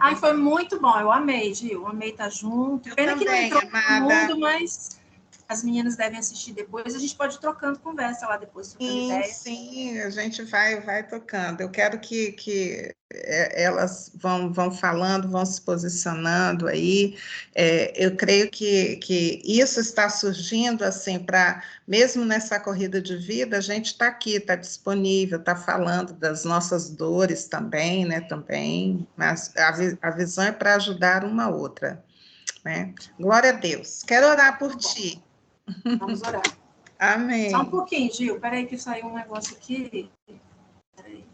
Ai, foi muito bom, eu amei, Gil, eu amei estar junto. Pena que não entrou no mundo, mas as meninas devem assistir depois, a gente pode ir trocando conversa lá depois, trocando ideia. Sim, a gente vai tocando. Eu quero que elas vão falando, vão se posicionando aí. Eu creio que isso está surgindo, assim, para, mesmo nessa corrida de vida, a gente está aqui, está disponível, está falando das nossas dores também, né, também, mas a visão é para ajudar uma outra, né? Glória a Deus. Quero orar por ti. Vamos orar. Amém. Só um pouquinho, Gil. Peraí que saiu um negócio aqui. Peraí.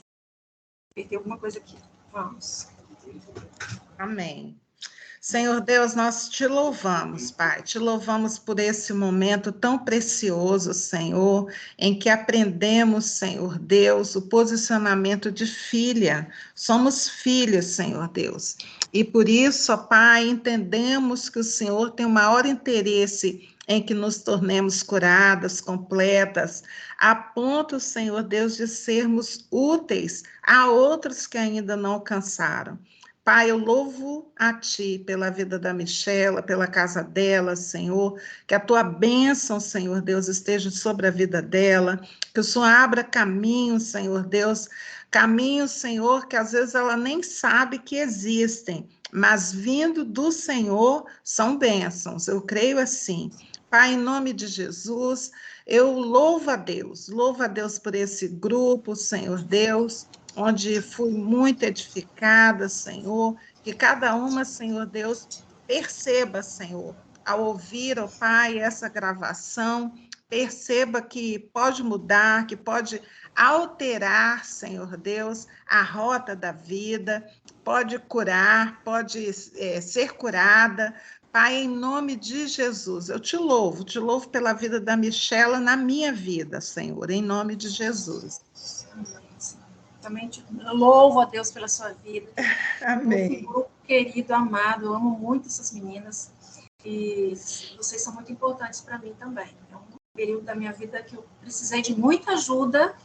Apertei alguma coisa aqui. Vamos. Amém. Senhor Deus, nós te louvamos, Pai, te louvamos por esse momento tão precioso, Senhor, em que aprendemos, Senhor Deus, o posicionamento de filha. Somos filhos, Senhor Deus, e por isso, ó Pai, entendemos que o Senhor tem o maior interesse em que nos tornemos curadas, completas, a ponto, Senhor Deus, de sermos úteis a outros que ainda não alcançaram. Pai, eu louvo a Ti pela vida da Michela, pela casa dela, Senhor, que a Tua bênção, Senhor Deus, esteja sobre a vida dela, que o Senhor abra caminhos, Senhor Deus, caminhos, Senhor, que às vezes ela nem sabe que existem, mas vindo do Senhor são bênçãos, eu creio assim. Pai, em nome de Jesus, eu louvo a Deus por esse grupo, Senhor Deus, onde fui muito edificada, Senhor, que cada uma, Senhor Deus, perceba, Senhor, ao ouvir, ó Pai, essa gravação, perceba que pode mudar, que pode alterar, Senhor Deus, a rota da vida, pode curar, pode ser curada. Pai, em nome de Jesus, eu te louvo pela vida da Michela na minha vida, Senhor, em nome de Jesus. Também te louvo a Deus pela sua vida. Amém. Um grupo querido, amado, eu amo muito essas meninas e vocês são muito importantes para mim também. É um período da minha vida que eu precisei de muita ajuda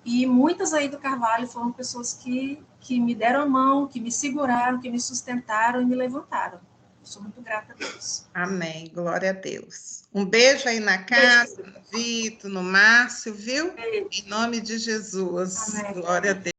e muitas aí do Carvalho foram pessoas que me deram a mão, que me seguraram, que me sustentaram e me levantaram. Eu sou muito grata a Deus. Amém, glória a Deus. Um beijo aí na casa, no Vitor, no Márcio, viu? Beijo. Em nome de Jesus. Amém. Glória a Deus.